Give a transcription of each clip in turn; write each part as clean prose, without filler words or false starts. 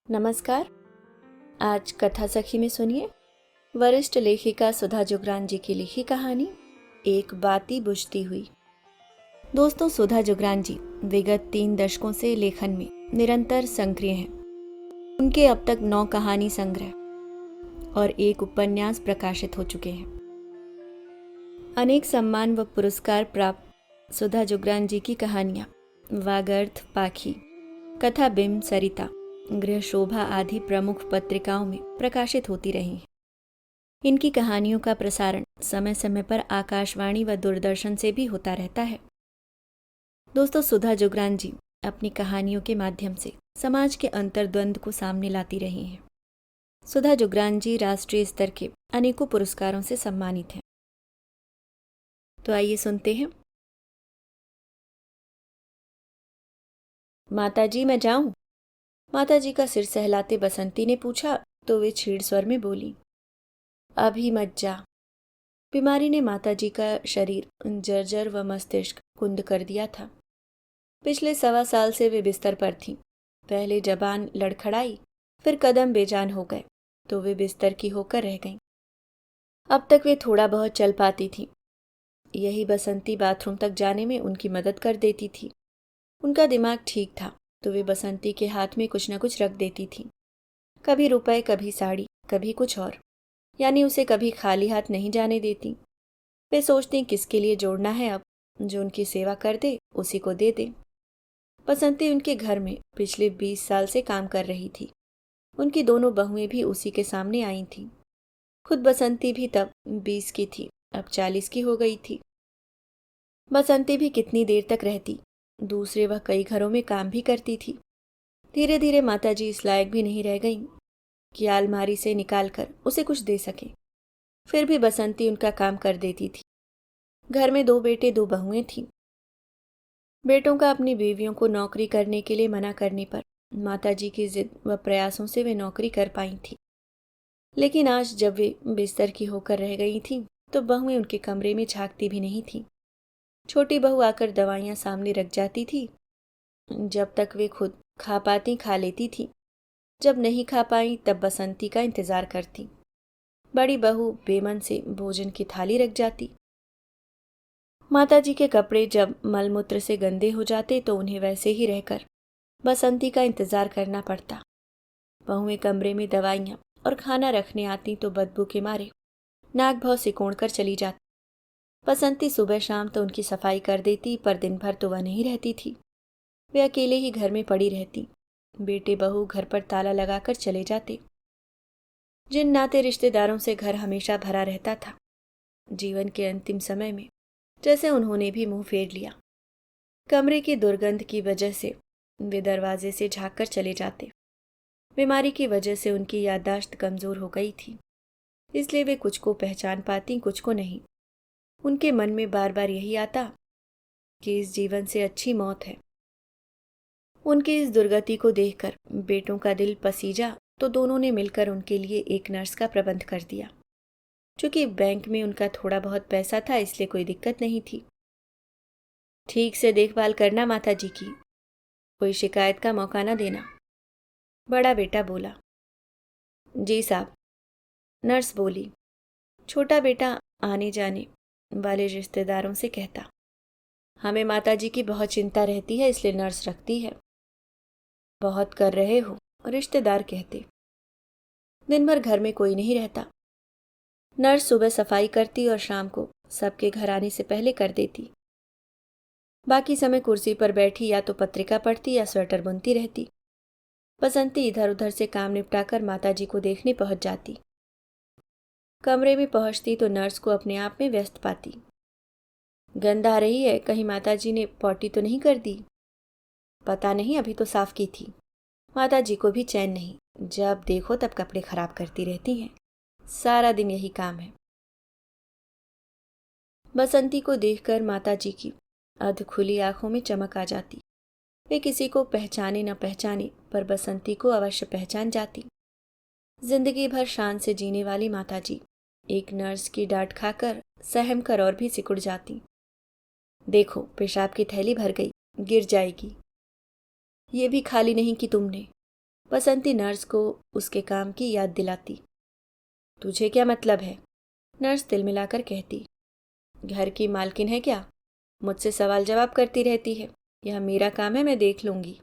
नमस्कार। आज कथा सखी में सुनिए वरिष्ठ लेखिका सुधा जुगरान जी की लिखी कहानी एक बाती बुझती हुई। दोस्तों, सुधा जुगरान जी विगत 3 दशकों से लेखन में निरंतर सक्रिय हैं। उनके अब तक 9 कहानी संग्रह और 1 उपन्यास प्रकाशित हो चुके हैं। अनेक सम्मान व पुरस्कार प्राप्त सुधा जुगरान जी की कहानियां वागर्थ, पाखी, कथा बिंब, सरिता, गृह शोभा आदि प्रमुख पत्रिकाओं में प्रकाशित होती रही हैं। इनकी कहानियों का प्रसारण समय समय पर आकाशवाणी व दूरदर्शन से भी होता रहता है। दोस्तों, सुधा जुगरान जी अपनी कहानियों के माध्यम से समाज के अंतर्द्वंद को सामने लाती रही हैं। सुधा जुगरान जी राष्ट्रीय स्तर के अनेकों पुरस्कारों से सम्मानित हैं। तो आइए सुनते हैं। माताजी, मैं जाऊं? माताजी का सिर सहलाते बसंती ने पूछा तो वे छीड़ स्वर में बोली, अभी मत जा। बीमारी ने माताजी का शरीर जर्जर व मस्तिष्क कुंद कर दिया था। पिछले 1.25 साल से वे बिस्तर पर थीं। पहले जबान लड़खड़ाई, फिर कदम बेजान हो गए तो वे बिस्तर की होकर रह गईं। अब तक वे थोड़ा बहुत चल पाती थीं। यही बसंती बाथरूम तक जाने में उनकी मदद कर देती थी। उनका दिमाग ठीक था तो वे बसंती के हाथ में कुछ न कुछ रख देती थीं। कभी रुपए, कभी साड़ी, कभी कुछ और, यानी उसे कभी खाली हाथ नहीं जाने देती। वे सोचती किसके लिए जोड़ना है, अब जो उनकी सेवा कर दे उसी को दे दे। बसंती उनके घर में पिछले 20 साल से काम कर रही थी। उनकी दोनों बहुएं भी उसी के सामने आई थीं। खुद बसंती भी तब 20 की थी, अब 40 की हो गई थी। बसंती भी कितनी देर तक रहती। दूसरे वह कई घरों में काम भी करती थी। धीरे धीरे माताजी इस लायक भी नहीं रह गईं कि अलमारी से निकालकर उसे कुछ दे सके। फिर भी बसंती उनका काम कर देती थी। घर में 2 बेटे 2 बहुएं थीं। बेटों का अपनी बीवियों को नौकरी करने के लिए मना करने पर माताजी की जिद व प्रयासों से वे नौकरी कर पाई थीं। लेकिन आज जब वे बिस्तर की होकर रह गई थीं तो बहुएं उनके कमरे में झांकती भी नहीं थीं। छोटी बहू आकर दवाइयां सामने रख जाती थी। जब तक वे खुद खा पाती खा लेती थी, जब नहीं खा पाई तब बसंती का इंतजार करती। बड़ी बहू बेमन से भोजन की थाली रख जाती। माताजी के कपड़े जब मलमूत्र से गंदे हो जाते तो उन्हें वैसे ही रहकर बसंती का इंतजार करना पड़ता। बहुएं कमरे में दवाइयां और खाना रखने आती तो बदबू के मारे नाक भौं सिकोड़ कर चली जाती। बसंती सुबह शाम तो उनकी सफाई कर देती, पर दिन भर तो वह नहीं रहती थी। वे अकेले ही घर में पड़ी रहती। बेटे बहू घर पर ताला लगाकर चले जाते। जिन नाते रिश्तेदारों से घर हमेशा भरा रहता था, जीवन के अंतिम समय में जैसे उन्होंने भी मुंह फेर लिया। कमरे की दुर्गंध की वजह से वे दरवाजे से झांक कर चले जाते। बीमारी की वजह से उनकी याददाश्त कमजोर हो गई थी, इसलिए वे कुछ को पहचान पाती, कुछ को नहीं। उनके मन में बार बार यही आता कि इस जीवन से अच्छी मौत है। उनकी इस दुर्गति को देखकर बेटों का दिल पसीजा तो दोनों ने मिलकर उनके लिए एक नर्स का प्रबंध कर दिया। चूंकि बैंक में उनका थोड़ा बहुत पैसा था, इसलिए कोई दिक्कत नहीं थी। ठीक से देखभाल करना माताजी की, कोई शिकायत का मौका न देना, बड़ा बेटा बोला। जी साहब, नर्स बोली। छोटा बेटा आने जाने वाले रिश्तेदारों से कहता, हमें माताजी की बहुत चिंता रहती है इसलिए नर्स रखती है। बहुत कर रहे हो, रिश्तेदार कहते। दिन भर घर में कोई नहीं रहता। नर्स सुबह सफाई करती और शाम को सबके घर आने से पहले कर देती। बाकी समय कुर्सी पर बैठी या तो पत्रिका पढ़ती या स्वेटर बुनती रहती। बसंती इधर उधर से काम निपटाकर माताजी को देखने पहुंच जाती। कमरे में पहुंचती तो नर्स को अपने आप में व्यस्त पाती। गंध आ रही है, कहीं माताजी ने पॉटी तो नहीं कर दी? पता नहीं, अभी तो साफ की थी। माताजी को भी चैन नहीं, जब देखो तब कपड़े खराब करती रहती हैं। सारा दिन यही काम है। बसंती को देखकर माताजी की अध खुली आंखों में चमक आ जाती। वे किसी को पहचाने न पहचाने, पर बसंती को अवश्य पहचान जाती। जिंदगी भर शान से जीने वाली माताजी एक नर्स की डांट खाकर सहम कर और भी सिकुड़ जाती। देखो, पेशाब की थैली भर गई, गिर जाएगी। ये भी खाली नहीं कि तुमने। बसंती नर्स को उसके काम की याद दिलाती। तुझे क्या मतलब है? नर्स तिलमिलाकर कहती। घर की मालकिन है क्या? मुझसे सवाल जवाब करती रहती है। यह मेरा काम है, मैं देख लूंगी।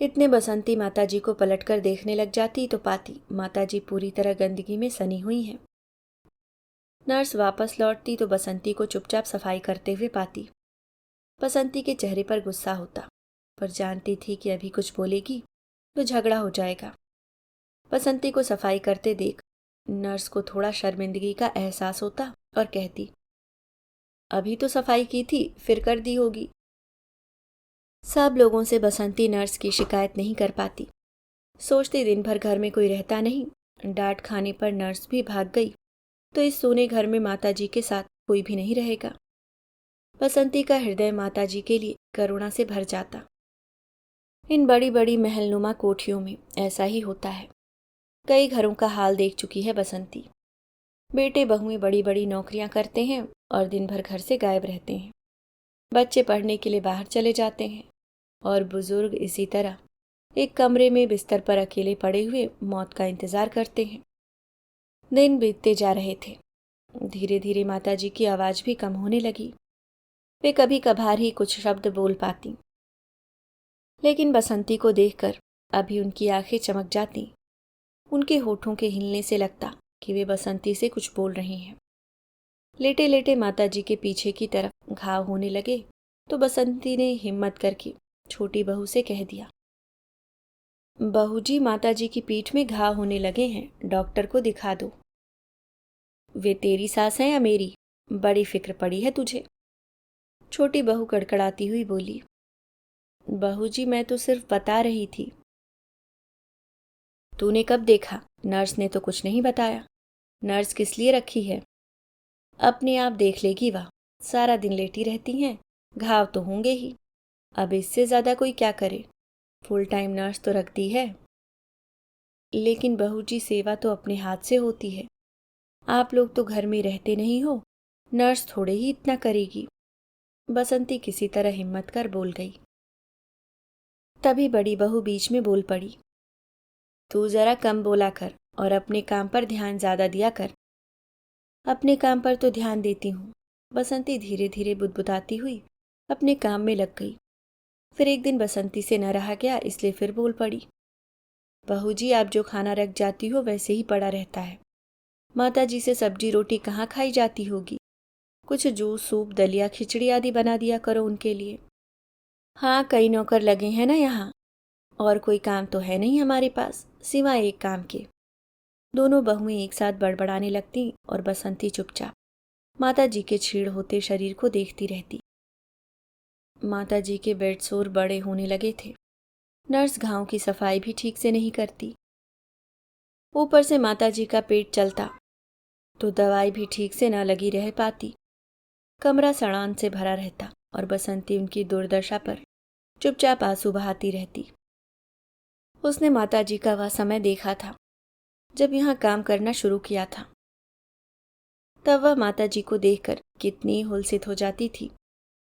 इतने बसंती माताजी को पलटकर देखने लग जाती तो पाती माताजी पूरी तरह गंदगी में सनी हुई हैं। नर्स वापस लौटती तो बसंती को चुपचाप सफाई करते हुए पाती। बसंती के चेहरे पर गुस्सा होता, पर जानती थी कि अभी कुछ बोलेगी तो झगड़ा हो जाएगा। बसंती को सफाई करते देख नर्स को थोड़ा शर्मिंदगी का एहसास होता और कहती, अभी तो सफाई की थी, फिर कर दी होगी। सब लोगों से बसंती नर्स की शिकायत नहीं कर पाती। सोचती दिन भर घर में कोई रहता नहीं, डांट खाने पर नर्स भी भाग गई तो इस सोने घर में माताजी के साथ कोई भी नहीं रहेगा। बसंती का हृदय माताजी के लिए करुणा से भर जाता। इन बड़ी बड़ी महलनुमा कोठियों में ऐसा ही होता है। कई घरों का हाल देख चुकी है बसंती। बेटे बहुएं बड़ी बड़ी नौकरियां करते हैं और दिन भर घर से गायब रहते हैं। बच्चे पढ़ने के लिए बाहर चले जाते हैं और बुजुर्ग इसी तरह एक कमरे में बिस्तर पर अकेले पड़े हुए मौत का इंतजार करते हैं। दिन बीतते जा रहे थे। धीरे धीरे माताजी की आवाज भी कम होने लगी। वे कभी कभार ही कुछ शब्द बोल पाती, लेकिन बसंती को देखकर अभी उनकी आंखें चमक जाती। उनके होठों के हिलने से लगता कि वे बसंती से कुछ बोल रही हैं। लेटे लेटे माताजी के पीछे की तरफ घाव होने लगे तो बसंती ने हिम्मत करके छोटी बहू से कह दिया, बहू जी, माताजी की पीठ में घाव होने लगे हैं, डॉक्टर को दिखा दो। वे तेरी सास है या मेरी? बड़ी फिक्र पड़ी है तुझे। छोटी बहू कड़कड़ाती हुई बोली, बहू जी, मैं तो सिर्फ बता रही थी। तूने कब देखा? नर्स ने तो कुछ नहीं बताया। नर्स किस लिए रखी है? अपने आप देख लेगी वह। सारा दिन लेटी रहती हैं, घाव तो होंगे ही। अब इससे ज्यादा कोई क्या करे? फुल टाइम नर्स तो रख दी है। लेकिन बहू जी, सेवा तो अपने हाथ से होती है। आप लोग तो घर में रहते नहीं हो, नर्स थोड़े ही इतना करेगी। बसंती किसी तरह हिम्मत कर बोल गई। तभी बड़ी बहू बीच में बोल पड़ी, तू जरा कम बोला कर और अपने काम पर ध्यान ज्यादा दिया कर। अपने काम पर तो ध्यान देती हूँ। बसंती धीरे धीरे बुदबुदाती हुई अपने काम में लग गई। फिर एक दिन बसंती से न रहा गया, इसलिए फिर बोल पड़ी, बहू जी, आप जो खाना रख जाती हो वैसे ही पड़ा रहता है। माता जी से सब्जी रोटी कहाँ खाई जाती होगी? कुछ जूस सूप दलिया खिचड़ी आदि बना दिया करो उनके लिए। हाँ, कई नौकर लगे हैं ना यहाँ, और कोई काम तो है नहीं हमारे पास सिवाय एक काम के। दोनों बहुएं एक साथ बड़बड़ाने लगती और बसंती चुपचाप माता जी के छीड़ होते शरीर को देखती रहती। माता जी के बेड सोर बड़े होने लगे थे। नर्स घाव की सफाई भी ठीक से नहीं करती। ऊपर से माता जी का पेट चलता तो दवाई भी ठीक से न लगी रह पाती। कमरा सड़ान से भरा रहता और बसंती उनकी दुर्दशा पर चुपचाप आंसू बहाती रहती। उसने माताजी का वह समय देखा था जब यहाँ काम करना शुरू किया था। तब वह माताजी को देखकर कितनी हुलसित हो जाती थी।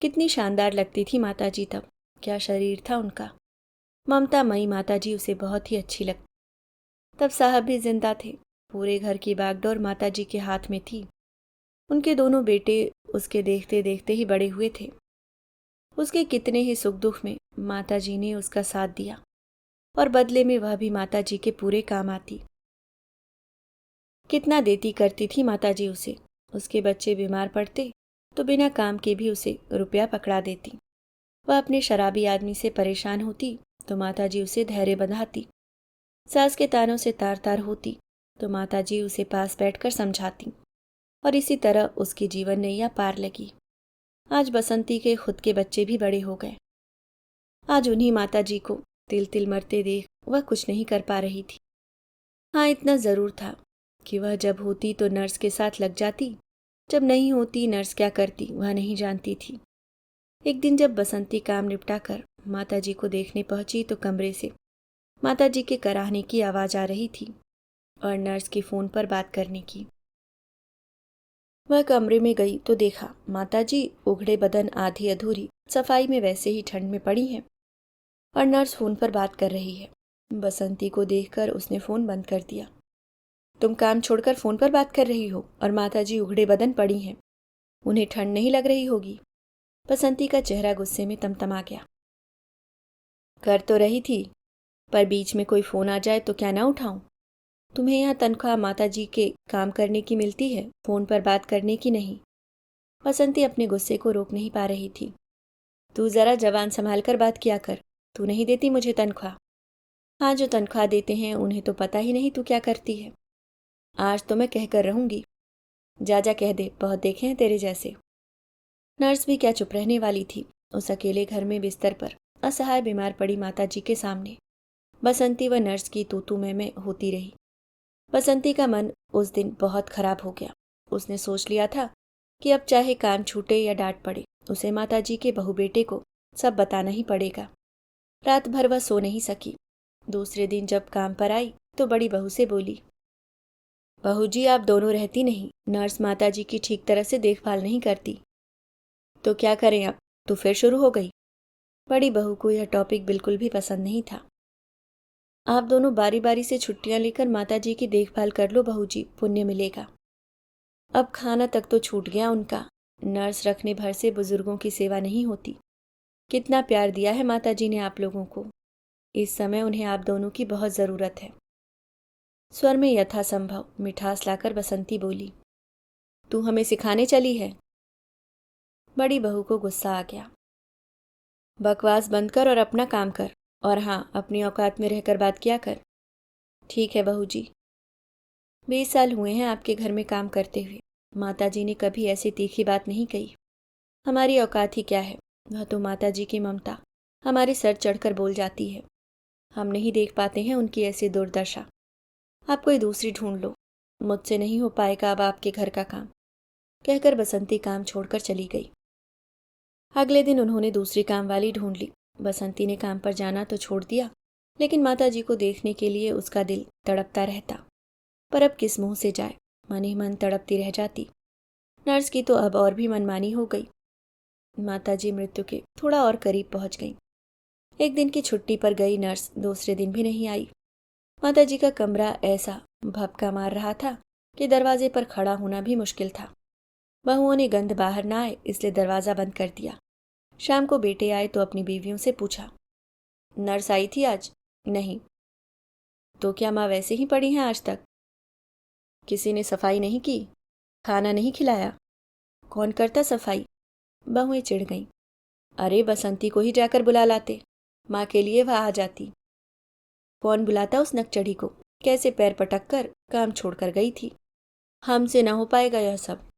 कितनी शानदार लगती थी माताजी तब। क्या शरीर था उनका। ममता मई माताजी उसे बहुत ही अच्छी लगती। तब साहब भी जिंदा थे। पूरे घर की बागडोर माताजी के हाथ में थी। उनके दोनों बेटे उसके देखते देखते ही बड़े हुए थे। उसके कितने ही सुख दुख में माताजी ने उसका साथ दिया और बदले में वह भी माताजी के पूरे काम आती। कितना देती करती थी माताजी उसे। उसके बच्चे बीमार पड़ते तो बिना काम के भी उसे रुपया पकड़ा देती। वह अपने शराबी आदमी से परेशान होती तो माताजी उसे धैर्य बंधाती। सास के तानों से तार तार होती तो माताजी उसे पास बैठकर समझाती और इसी तरह उसकी जीवन नैया पार लगी। आज बसंती के खुद के बच्चे भी बड़े हो गए। आज उन्हीं माताजी को तिल तिल मरते देख वह कुछ नहीं कर पा रही थी। हाँ, इतना जरूर था कि वह जब होती तो नर्स के साथ लग जाती, जब नहीं होती नर्स क्या करती वह नहीं जानती थी। एक दिन जब बसंती काम निपटा कर माताजी को देखने पहुंची तो कमरे से माताजी के कराहने की आवाज आ रही थी और नर्स की फोन पर बात करने की। वह कमरे में गई तो देखा माताजी उघड़े बदन आधी अधूरी सफाई में वैसे ही ठंड में पड़ी हैं और नर्स फोन पर बात कर रही है। बसंती को देखकर उसने फ़ोन बंद कर दिया। तुम काम छोड़कर फ़ोन पर बात कर रही हो और माताजी उघड़े बदन पड़ी हैं। उन्हें ठंड नहीं लग रही होगी। बसंती का चेहरा गुस्से में तमतमा गया। कर तो रही थी, पर बीच में कोई फ़ोन आ जाए तो क्या ना उठाऊं? तुम्हें यहाँ तनख्वाह माताजी के काम करने की मिलती है, फ़ोन पर बात करने की नहीं। बसंती अपने गुस्से को रोक नहीं पा रही थी। तू ज़रा जबान संभाल कर बात किया कर। तू नहीं देती मुझे तनख्वाह? हाँ, जो तनख्वाह देते हैं उन्हें तो पता ही नहीं तू क्या करती है। आज तो मैं कह कर रहूंगी। जा जा कह दे, बहुत देखे हैं तेरे जैसे। नर्स भी क्या चुप रहने वाली थी। उस अकेले घर में बिस्तर पर असहाय बीमार पड़ी माताजी के सामने बसंती व नर्स की तू मैं होती रही। बसंती का मन उस दिन बहुत खराब हो गया। उसने सोच लिया था कि अब चाहे काम छूटे या डांट पड़े, उसे माताजी के बहू बेटे को सब बताना ही पड़ेगा। रात भर वह सो नहीं सकी। दूसरे दिन जब काम पर आई तो बड़ी बहू से बोली, बहू जी आप दोनों रहती नहीं, नर्स माताजी की ठीक तरह से देखभाल नहीं करती। तो क्या करें अब? तो फिर शुरू हो गई। बड़ी बहू को यह टॉपिक बिल्कुल भी पसंद नहीं था। आप दोनों बारी बारी से छुट्टियां लेकर माताजी की देखभाल कर लो बहू जी, पुण्य मिलेगा। अब खाना तक तो छूट गया उनका। नर्स रखने भर से बुजुर्गों की सेवा नहीं होती। कितना प्यार दिया है माताजी ने आप लोगों को। इस समय उन्हें आप दोनों की बहुत ज़रूरत है। स्वर में यथासंभव मिठास लाकर बसंती बोली, तू हमें सिखाने चली है? बड़ी बहू को गुस्सा आ गया। बकवास बंद कर और अपना काम कर, और हाँ, अपनी औकात में रहकर बात किया कर। ठीक है बहू जी। 20 साल हुए हैं आपके घर में काम करते हुए, माताजी ने कभी ऐसी तीखी बात नहीं कही। हमारी औकात ही क्या है, वह तो माताजी की ममता हमारे सर चढ़कर बोल जाती है। हम नहीं देख पाते हैं उनकी ऐसी दुर्दशा। आप कोई दूसरी ढूंढ लो, मुझसे नहीं हो पाएगा अब आपके घर का काम। कहकर बसंती काम छोड़कर चली गई। अगले दिन उन्होंने दूसरी काम वाली ढूंढ ली। बसंती ने काम पर जाना तो छोड़ दिया, लेकिन माताजी को देखने के लिए उसका दिल तड़पता रहता। पर अब किस मुंह से जाए, मन ही मन तड़पती रह जाती। नर्स की तो अब और भी मनमानी हो गई। माताजी मृत्यु के थोड़ा और करीब पहुंच गई। एक दिन की छुट्टी पर गई नर्स दूसरे दिन भी नहीं आई। माताजी का कमरा ऐसा भपका मार रहा था कि दरवाजे पर खड़ा होना भी मुश्किल था। बहुओं ने गंध बाहर ना आए इसलिए दरवाज़ा बंद कर दिया। शाम को बेटे आए तो अपनी बीवियों से पूछा, नर्स आई थी आज? नहीं। तो क्या माँ वैसे ही पड़ी हैं आज तक? किसी ने सफाई नहीं की? खाना नहीं खिलाया? कौन करता सफाई? बहुएं चिढ़ गईं। अरे बसंती को ही जाकर बुला लाते, माँ के लिए वह आ जाती। कौन बुलाता उस नकचढ़ी को? कैसे पैर पटक कर काम छोड़कर गई थी। हमसे न हो पाएगा यह सब।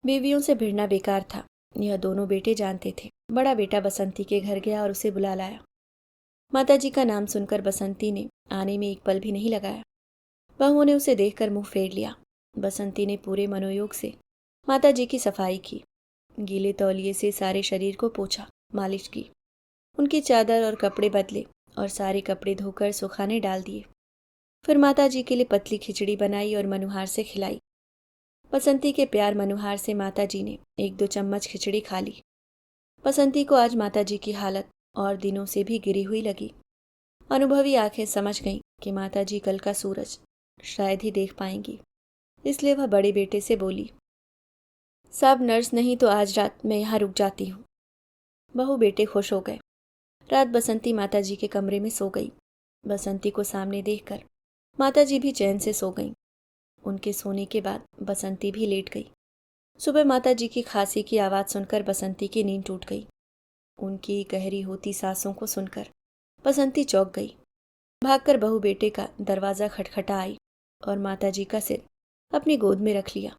बीवियों से भिड़ना बेकार था, यह दोनों बेटे जानते थे। बड़ा बेटा बसंती के घर गया और उसे बुला लाया। माताजी का नाम सुनकर बसंती ने आने में एक पल भी नहीं लगाया। बहुओं ने उसे देखकर मुंह फेर लिया। बसंती ने पूरे मनोयोग से माताजी की सफाई की। गीले तौलिए से सारे शरीर को पोंछा, मालिश की, उनकी चादर और कपड़े बदले और सारे कपड़े धोकर सुखाने डाल दिए। फिर माताजी के लिए पतली खिचड़ी बनाई और मनुहार से खिलाई। बसंती के प्यार मनुहार से माताजी ने 1-2 चम्मच खिचड़ी खा ली। बसंती को आज माताजी की हालत और दिनों से भी गिरी हुई लगी। अनुभवी आंखें समझ गईं कि माताजी कल का सूरज शायद ही देख पाएंगी, इसलिए वह बड़े बेटे से बोली, साहब नर्स नहीं तो आज रात मैं यहाँ रुक जाती हूँ। बहू बेटे खुश हो गए। रात बसंती माताजी के कमरे में सो गई। बसंती को सामने देखकर माताजी भी चैन से सो गईं। उनके सोने के बाद बसंती भी लेट गई। सुबह माताजी की खांसी की आवाज़ सुनकर बसंती की नींद टूट गई। उनकी गहरी होती सांसों को सुनकर बसंती चौंक गई। भागकर बहू बेटे का दरवाज़ा खटखटा आई और माताजी का सिर अपनी गोद में रख लिया।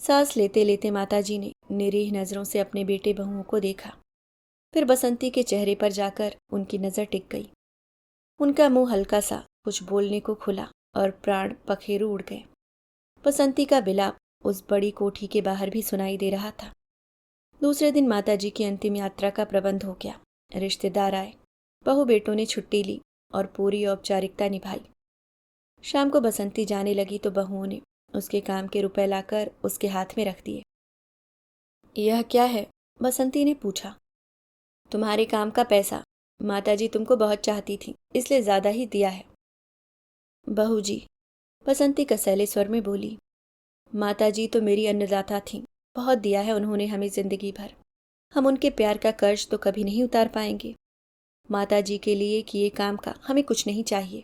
सांस लेते लेते माताजी ने निरीह नज़रों से अपने बेटे बहुओं को देखा। फिर बसंती के चेहरे पर जाकर उनकी नज़र टिक गई। उनका मुंह हल्का सा कुछ बोलने को खुला और प्राण पखेरु उड़ गए। बसंती का विलाप उस बड़ी कोठी के बाहर भी सुनाई दे रहा था। दूसरे दिन माताजी की अंतिम यात्रा का प्रबंध हो गया। रिश्तेदार आए, बहू बेटों ने छुट्टी ली और पूरी औपचारिकता निभाई। शाम को बसंती जाने लगी तो बहुओं ने उसके काम के रुपए लाकर उसके हाथ में रख दिए। यह क्या है? बसंती ने पूछा। तुम्हारे काम का पैसा, माताजी तुमको बहुत चाहती थी, इसलिए ज्यादा ही दिया है। बहू जी, बसंती कसैले स्वर में बोली, माताजी तो मेरी अन्नदाता थीं, बहुत दिया है उन्होंने हमें जिंदगी भर। हम उनके प्यार का कर्ज तो कभी नहीं उतार पाएंगे। माताजी के लिए किए काम का हमें कुछ नहीं चाहिए।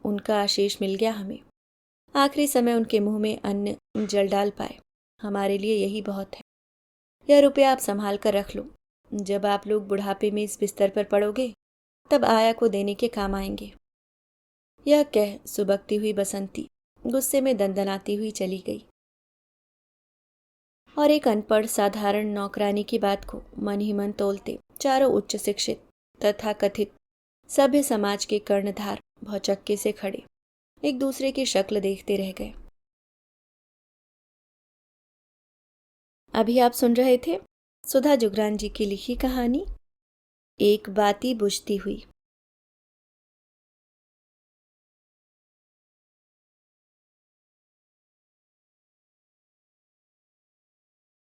उनका आशीष मिल गया हमें। आखिरी समय उनके मुंह में अन्न जल डाल पाए, हमारे लिए यही बहुत है। यह रुपया आप संभाल कर रख लो। जब आप लोग बुढ़ापे में इस बिस्तर पर पड़ोगे तब आया को देने के काम आएंगे। यह कह सुबकती हुई बसंती गुस्से में दंदनाती हुई चली गई और एक अनपढ़ साधारण नौकरानी की बात को मन ही मन तोलते चारों उच्च शिक्षित तथा कथित सभ्य समाज के कर्णधार भौचक्के से खड़े एक दूसरे की शक्ल देखते रह गए। अभी आप सुन रहे थे सुधा जुगरान जी की लिखी कहानी एक बाती बुझती हुई।